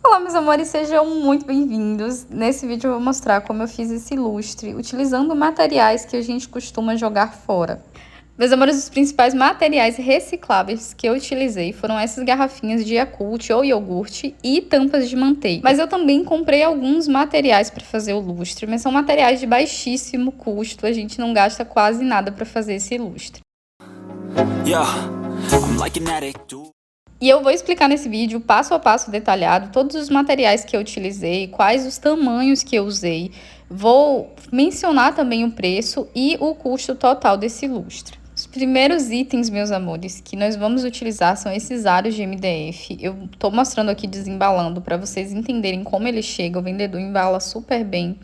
Olá, meus amores, sejam muito bem-vindos. Nesse vídeo eu vou mostrar como eu fiz esse lustre utilizando materiais que a gente costuma jogar fora. Meus amores, os principais materiais recicláveis que eu utilizei foram essas garrafinhas de Yakult ou iogurte e tampas de manteiga. Mas eu também comprei alguns materiais para fazer o lustre, mas são materiais de baixíssimo custo, a gente não gasta quase nada para fazer esse lustre. E eu vou explicar nesse vídeo, passo a passo detalhado, todos os materiais que eu utilizei, quais os tamanhos que eu usei. Vou mencionar também o preço e o custo total desse lustre. Os primeiros itens, meus amores, que nós vamos utilizar são esses aros de MDF. Eu tô mostrando aqui desembalando para vocês entenderem como ele chega. O vendedor embala super bem,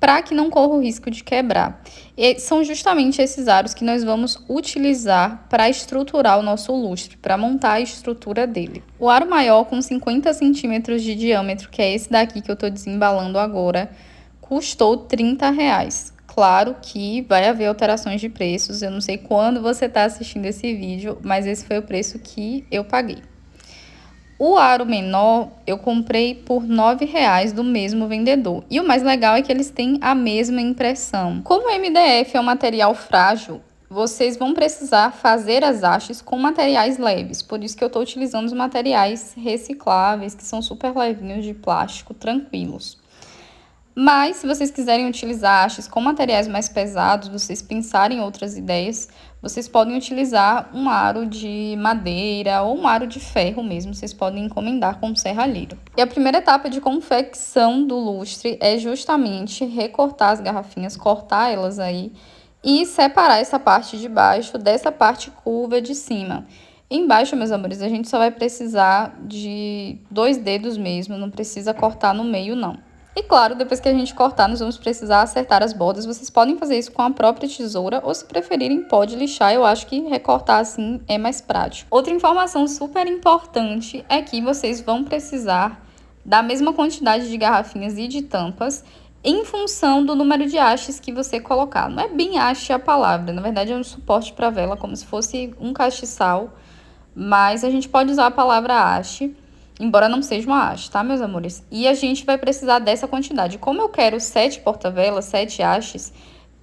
para que não corra o risco de quebrar. E são justamente esses aros que nós vamos utilizar para estruturar o nosso lustre, para montar a estrutura dele. O aro maior, com 50 centímetros de diâmetro, que é esse daqui que eu estou desembalando agora, custou R$30. Claro que vai haver alterações de preços, eu não sei quando você está assistindo esse vídeo, mas esse foi o preço que eu paguei. O aro menor eu comprei por R$9 do mesmo vendedor. E o mais legal é que eles têm a mesma impressão. Como o MDF é um material frágil, vocês vão precisar fazer as hastes com materiais leves. Por isso que eu estou utilizando os materiais recicláveis, que são super levinhos de plástico, tranquilos. Mas, se vocês quiserem utilizar hastes com materiais mais pesados, vocês pensarem em outras ideias, vocês podem utilizar um aro de madeira ou um aro de ferro mesmo, vocês podem encomendar com um serralheiro. E a primeira etapa de confecção do lustre é justamente recortar as garrafinhas, cortar elas aí e separar essa parte de baixo dessa parte curva de cima. Embaixo, meus amores, a gente só vai precisar de 2 dedos mesmo, não precisa cortar no meio não. E claro, depois que a gente cortar, nós vamos precisar acertar as bordas. Vocês podem fazer isso com a própria tesoura ou, se preferirem, pode lixar. Eu acho que recortar assim é mais prático. Outra informação super importante é que vocês vão precisar da mesma quantidade de garrafinhas e de tampas em função do número de hastes que você colocar. Não é bem haste a palavra, na verdade é um suporte para vela, como se fosse um castiçal, mas a gente pode usar a palavra haste, embora não seja uma haste, tá, meus amores? E a gente vai precisar dessa quantidade. Como eu quero 7 porta-velas, 7 hastes,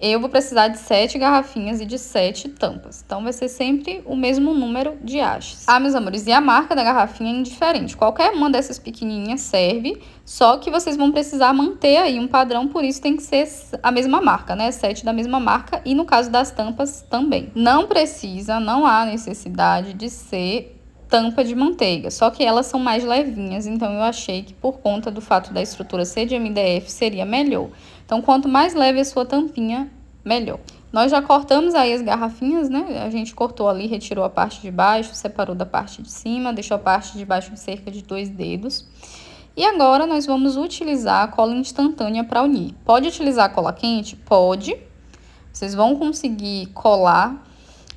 eu vou precisar de 7 garrafinhas e de 7 tampas. Então, vai ser sempre o mesmo número de hastes. Ah, meus amores, e a marca da garrafinha é indiferente. Qualquer uma dessas pequenininhas serve, só que vocês vão precisar manter aí um padrão, por isso tem que ser a mesma marca, né? 7 da mesma marca e no caso das tampas também. Não há necessidade de ser tampa de manteiga, só que elas são mais levinhas, então eu achei que por conta do fato da estrutura ser de MDF seria melhor. Então, quanto mais leve a sua tampinha, melhor. Nós já cortamos aí as garrafinhas, né? A gente cortou ali, retirou a parte de baixo, separou da parte de cima, deixou a parte de baixo em cerca de 2 dedos. E agora nós vamos utilizar a cola instantânea para unir. Pode utilizar a cola quente? Pode. Vocês vão conseguir colar,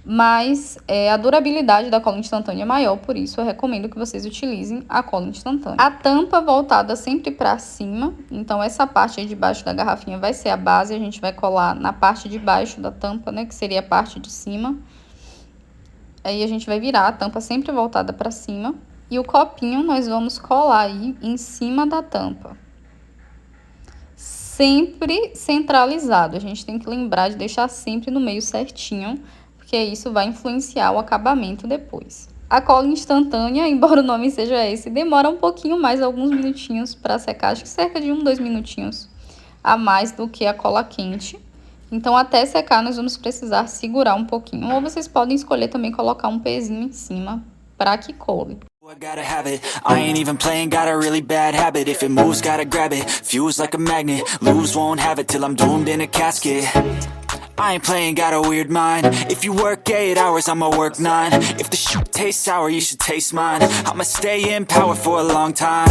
mas a durabilidade da cola instantânea é maior, por isso eu recomendo que vocês utilizem a cola instantânea. A tampa voltada sempre para cima, então essa parte aí de baixo da garrafinha vai ser a base, a gente vai colar na parte de baixo da tampa, né, que seria a parte de cima. Aí a gente vai virar a tampa sempre voltada para cima e o copinho nós vamos colar aí em cima da tampa. Sempre centralizado, a gente tem que lembrar de deixar sempre no meio certinho, porque isso vai influenciar o acabamento depois. A cola instantânea, embora o nome seja esse, demora um pouquinho mais, alguns minutinhos para secar, acho que cerca de 2 minutinhos a mais do que a cola quente. Então, até secar, nós vamos precisar segurar um pouquinho. Ou vocês podem escolher também colocar um pezinho em cima para que cole. I gotta have it, I ain't even playing, got a really bad habit. If it moves, gotta grab it, fuse like a magnet. Lose, won't have it till I'm doomed in a casket. I ain't playing, got a weird mind. If you work 8 hours, I'ma work 9. If the shoot tastes sour, you should taste mine. I'ma stay in power for a long time.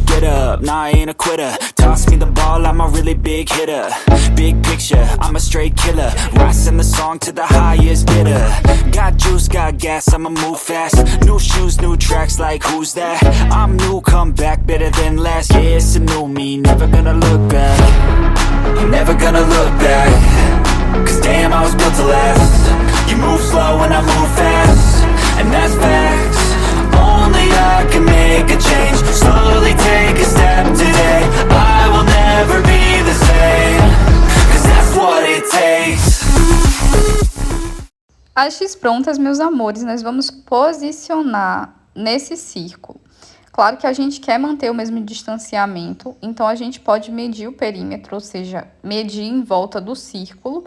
Get up, nah, I ain't a quitter. Toss me the ball, I'm a really big hitter. Big picture, I'm a straight killer. Rising the song to the highest bidder. Got juice, got gas, I'ma move fast. New shoes, new tracks, like who's that? I'm new, come back, better than last. Yeah, it's a new me, never gonna look back. Never gonna look back. Cause damn, I was built to last. You move slow and I move fast, and that's facts. Only I can make a change. Slowly take a step. Hastes prontas, meus amores, nós vamos posicionar nesse círculo. Claro que a gente quer manter o mesmo distanciamento, então a gente pode medir o perímetro, ou seja, medir em volta do círculo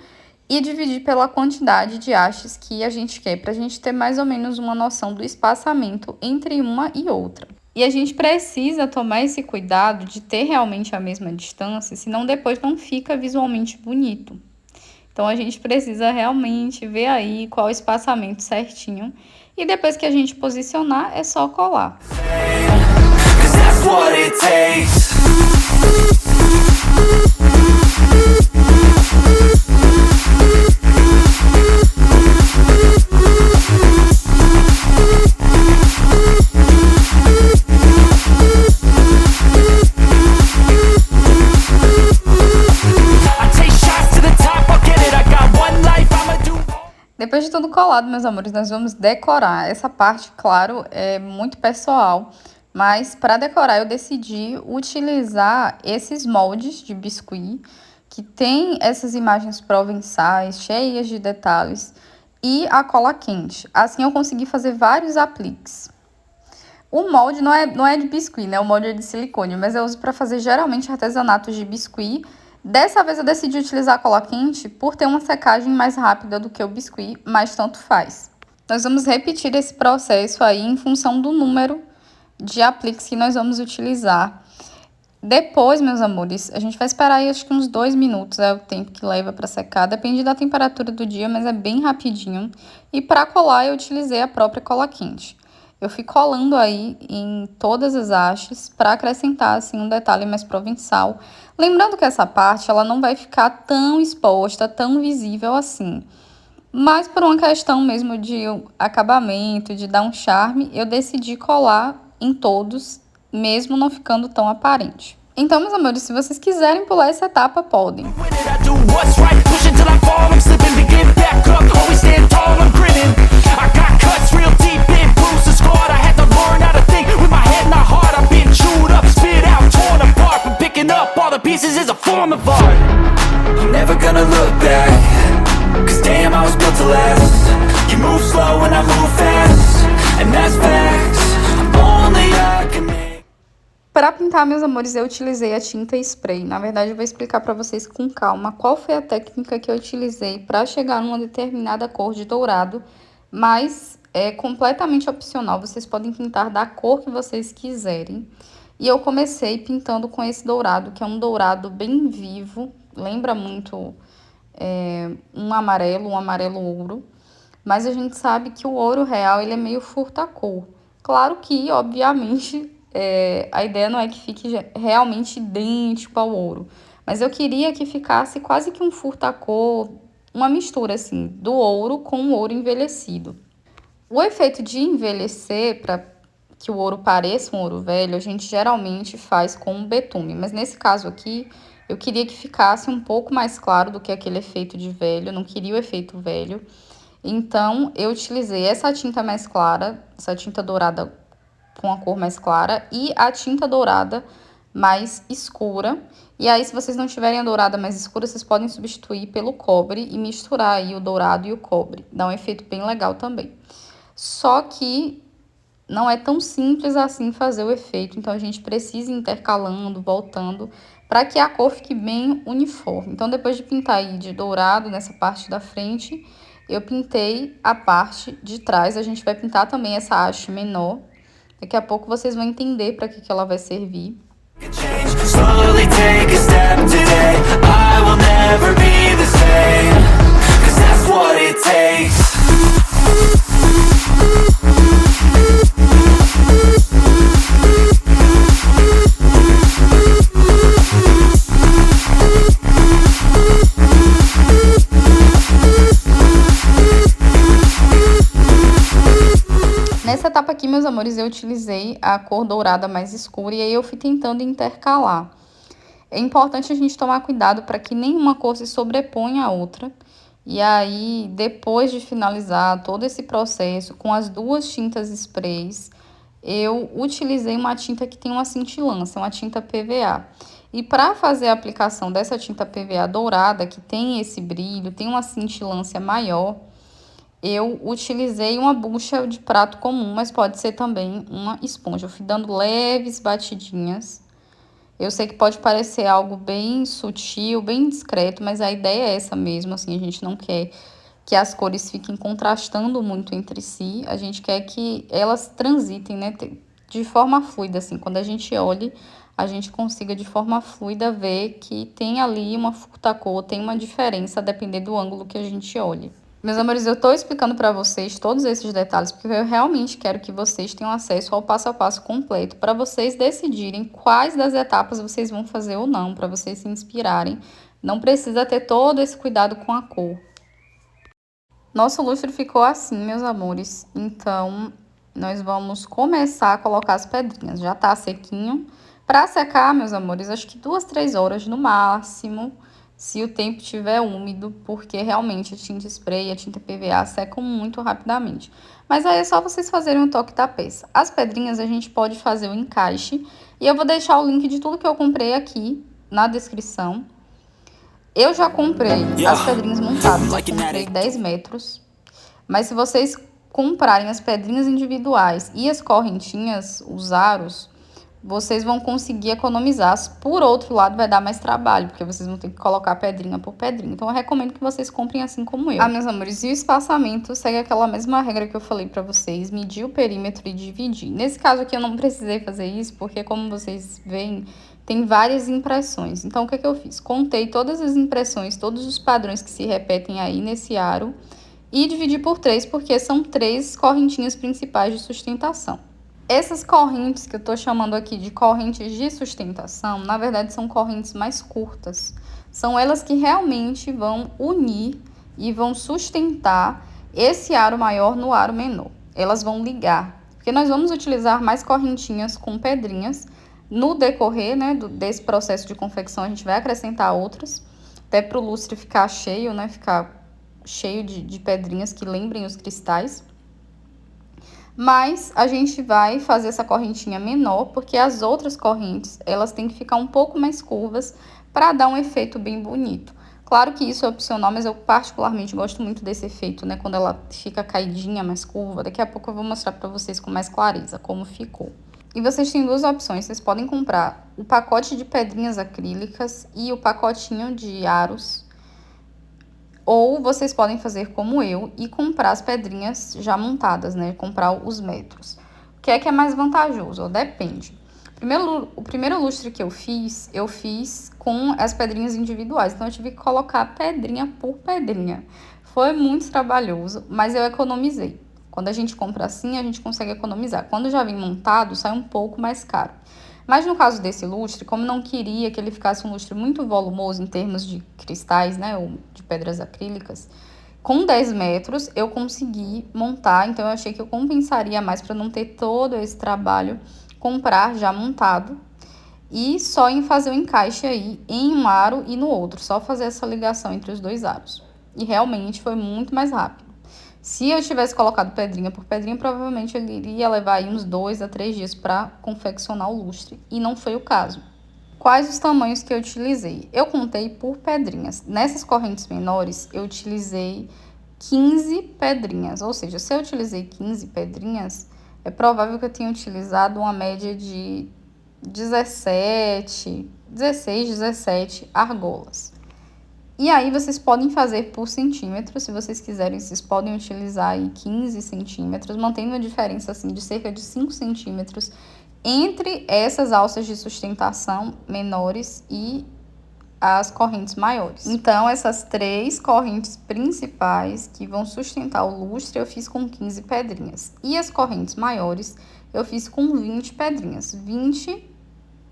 e dividir pela quantidade de hastes que a gente quer, para a gente ter mais ou menos uma noção do espaçamento entre uma e outra. E a gente precisa tomar esse cuidado de ter realmente a mesma distância, senão depois não fica visualmente bonito. Então a gente precisa realmente ver aí qual o espaçamento certinho. E depois que a gente posicionar, é só colar. Depois de tudo colado, meus amores, nós vamos decorar. Essa parte, claro, é muito pessoal, mas para decorar eu decidi utilizar esses moldes de biscuit, que tem essas imagens provençais, cheias de detalhes, e a cola quente. Assim eu consegui fazer vários apliques. O molde não é de biscuit, né? O molde é de silicone, mas eu uso para fazer geralmente artesanatos de biscuit. Dessa vez eu decidi utilizar a cola quente por ter uma secagem mais rápida do que o biscuit, mas tanto faz. Nós vamos repetir esse processo aí em função do número de apliques que nós vamos utilizar. Depois, meus amores, a gente vai esperar aí acho que uns 2 minutos, é o tempo que leva para secar. Depende da temperatura do dia, mas é bem rapidinho. E para colar eu utilizei a própria cola quente. Eu fui colando aí em todas as hastes para acrescentar assim um detalhe mais provençal. Lembrando que essa parte ela não vai ficar tão exposta, tão visível assim. Mas por uma questão mesmo de acabamento, de dar um charme, eu decidi colar em todos, mesmo não ficando tão aparente. Então, meus amores, se vocês quiserem pular essa etapa, podem. Pieces is a form of art. I'm never gonna look back, 'cause damn, I was built to last. You move slow and I move fast, and that's facts. Only I can make. Para pintar, meus amores, eu utilizei a tinta spray. Na verdade, eu vou explicar para vocês com calma qual foi a técnica que eu utilizei para chegar numa determinada cor de dourado, mas é completamente opcional. Vocês podem pintar da cor que vocês quiserem. E eu comecei pintando com esse dourado, que é um dourado bem vivo, lembra muito um amarelo ouro. Mas a gente sabe que o ouro real ele é meio furta-cor. Claro que, obviamente, a ideia não é que fique realmente idêntico ao ouro. Mas eu queria que ficasse quase que um furta-cor, uma mistura assim, do ouro com o ouro envelhecido. O efeito de envelhecer, para que o ouro pareça um ouro velho, a gente geralmente faz com um betume. Mas nesse caso aqui, eu queria que ficasse um pouco mais claro do que aquele efeito de velho, não queria o efeito velho. Então, eu utilizei essa tinta mais clara, essa tinta dourada com a cor mais clara e a tinta dourada mais escura. E aí, se vocês não tiverem a dourada mais escura, vocês podem substituir pelo cobre e misturar aí o dourado e o cobre. Dá um efeito bem legal também. Só que não é tão simples assim fazer o efeito, então a gente precisa ir intercalando, voltando, para que a cor fique bem uniforme. Então, depois de pintar aí de dourado nessa parte da frente, eu pintei a parte de trás. A gente vai pintar também essa haste menor. Daqui a pouco vocês vão entender para que ela vai servir. Slowly take a step today. I will never be the same, 'cause that's what it takes. Nessa etapa aqui, meus amores, eu utilizei a cor dourada mais escura e aí eu fui tentando intercalar. É importante a gente tomar cuidado para que nenhuma cor se sobreponha à outra. E aí, depois de finalizar todo esse processo com as duas tintas sprays, eu utilizei uma tinta que tem uma cintilância, uma tinta PVA. E para fazer a aplicação dessa tinta PVA dourada, que tem esse brilho, tem uma cintilância maior, eu utilizei uma bucha de prato comum, mas pode ser também uma esponja. Eu fui dando leves batidinhas. Eu sei que pode parecer algo bem sutil, bem discreto, mas a ideia é essa mesmo, assim, a gente não quer que as cores fiquem contrastando muito entre si, a gente quer que elas transitem, né, de forma fluida, assim, quando a gente olhe, a gente consiga de forma fluida ver que tem ali uma furta-cor, tem uma diferença, a depender do ângulo que a gente olhe. Meus amores, eu estou explicando para vocês todos esses detalhes porque eu realmente quero que vocês tenham acesso ao passo a passo completo para vocês decidirem quais das etapas vocês vão fazer ou não, para vocês se inspirarem. Não precisa ter todo esse cuidado com a cor. Nosso lustre ficou assim, meus amores. Então, nós vamos começar a colocar as pedrinhas. Já tá sequinho. Para secar, meus amores, acho que 2, 3 horas no máximo, se o tempo estiver úmido, porque realmente a tinta spray e a tinta PVA secam muito rapidamente. Mas aí é só vocês fazerem o toque da peça. As pedrinhas a gente pode fazer o encaixe, e eu vou deixar o link de tudo que eu comprei aqui na descrição. Eu já comprei as pedrinhas montadas, eu comprei 10 metros. Mas se vocês comprarem as pedrinhas individuais e as correntinhas, os aros, vocês vão conseguir economizar. Por outro lado, vai dar mais trabalho, porque vocês vão ter que colocar pedrinha por pedrinha. Então, eu recomendo que vocês comprem assim como eu. Ah, meus amores, e o espaçamento segue aquela mesma regra que eu falei pra vocês, medir o perímetro e dividir. Nesse caso aqui, eu não precisei fazer isso, porque como vocês veem, tem várias impressões. Então, o que eu fiz? Contei todas as impressões, todos os padrões que se repetem aí nesse aro e dividi por 3, porque são 3 correntinhas principais de sustentação. Essas correntes que eu tô chamando aqui de correntes de sustentação, na verdade são correntes mais curtas. São elas que realmente vão unir e vão sustentar esse aro maior no aro menor. Elas vão ligar, porque nós vamos utilizar mais correntinhas com pedrinhas. No decorrer, né, desse processo de confecção, a gente vai acrescentar outras, até para o lustre ficar cheio, né, ficar cheio de pedrinhas que lembrem os cristais. Mas a gente vai fazer essa correntinha menor, porque as outras correntes, elas têm que ficar um pouco mais curvas para dar um efeito bem bonito. Claro que isso é opcional, mas eu particularmente gosto muito desse efeito, né? Quando ela fica caidinha, mais curva. Daqui a pouco eu vou mostrar para vocês com mais clareza como ficou. E vocês têm 2 opções, vocês podem comprar o pacote de pedrinhas acrílicas e o pacotinho de aros. Ou vocês podem fazer como eu e comprar as pedrinhas já montadas, né? Comprar os metros. O que é mais vantajoso? Depende. O primeiro lustre que eu fiz com as pedrinhas individuais. Então, eu tive que colocar pedrinha por pedrinha. Foi muito trabalhoso, mas eu economizei. Quando a gente compra assim, a gente consegue economizar. Quando já vem montado, sai um pouco mais caro. Mas no caso desse lustre, como não queria que ele ficasse um lustre muito volumoso em termos de cristais, né, ou de pedras acrílicas, com 10 metros eu consegui montar, então eu achei que eu compensaria mais para não ter todo esse trabalho, comprar já montado e só em fazer o encaixe aí em um aro e no outro, só fazer essa ligação entre os 2 aros. E realmente foi muito mais rápido. Se eu tivesse colocado pedrinha por pedrinha, provavelmente ele iria levar aí uns 2 a 3 dias para confeccionar o lustre. E não foi o caso. Quais os tamanhos que eu utilizei? Eu contei por pedrinhas. Nessas correntes menores, eu utilizei 15 pedrinhas. Ou seja, se eu utilizei 15 pedrinhas, é provável que eu tenha utilizado uma média de 16, 17 argolas. E aí, vocês podem fazer por centímetros, se vocês quiserem, vocês podem utilizar aí 15 centímetros, mantendo uma diferença assim de cerca de 5 centímetros entre essas alças de sustentação menores e as correntes maiores. Então, essas 3 correntes principais que vão sustentar o lustre, eu fiz com 15 pedrinhas. E as correntes maiores, eu fiz com 20 pedrinhas. 20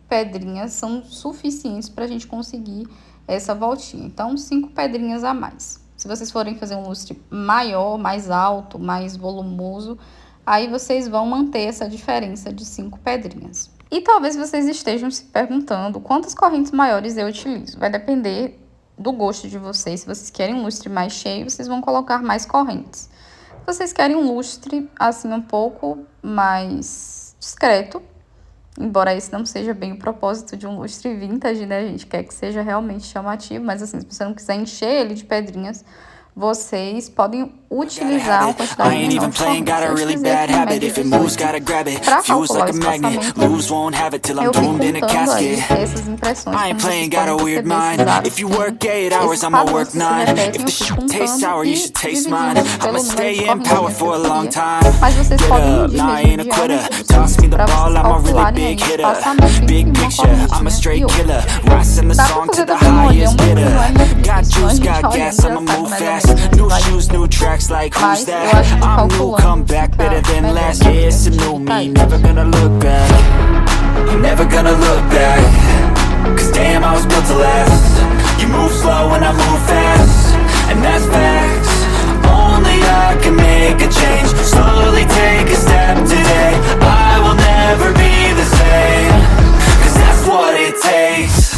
pedrinhas são suficientes para a gente conseguir essa voltinha. Então, 5 pedrinhas a mais. Se vocês forem fazer um lustre maior, mais alto, mais volumoso, aí vocês vão manter essa diferença de 5 pedrinhas. E talvez vocês estejam se perguntando quantas correntes maiores eu utilizo. Vai depender do gosto de vocês. Se vocês querem um lustre mais cheio, vocês vão colocar mais correntes. Se vocês querem um lustre assim um pouco mais discreto, embora esse não seja bem o propósito de um lustre vintage, né? A gente quer que seja realmente chamativo, mas assim, se você não quiser encher ele de pedrinhas, vocês podem utilizar uma quantidade menor de corrente. Se eu utilizei aqui em média 18. Para calcular o espaçamento, eu fui contando aí essas impressões como vocês podem perceber, esses aros, esses padrões se repetem, eu fui contando e dividindo pelo número de correntes que eu queria. Mas vocês podem medir mesmo o diâmetro do circuito para vocês calcularem aí o espaçamento entre uma correntinha e outra. Dá pra fazer também uma olhão, mas não é muito difícil, a gente olhando já sabe mais ou menos onde vai dividir. Mas eu acho que calculando fica melhor, né? Never gonna look back. I'm never gonna look back. Cause damn, I was built to last. You move slow and I move fast, and that's facts. Only I can make a change. Slowly take a step today. I will never be the same. Cause that's what it takes.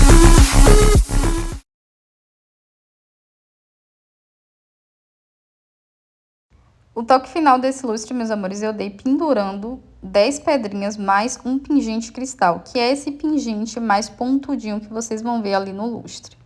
O toque final desse lustre, meus amores, eu dei pendurando 10 pedrinhas mais um pingente cristal, que é esse pingente mais pontudinho que vocês vão ver ali no lustre.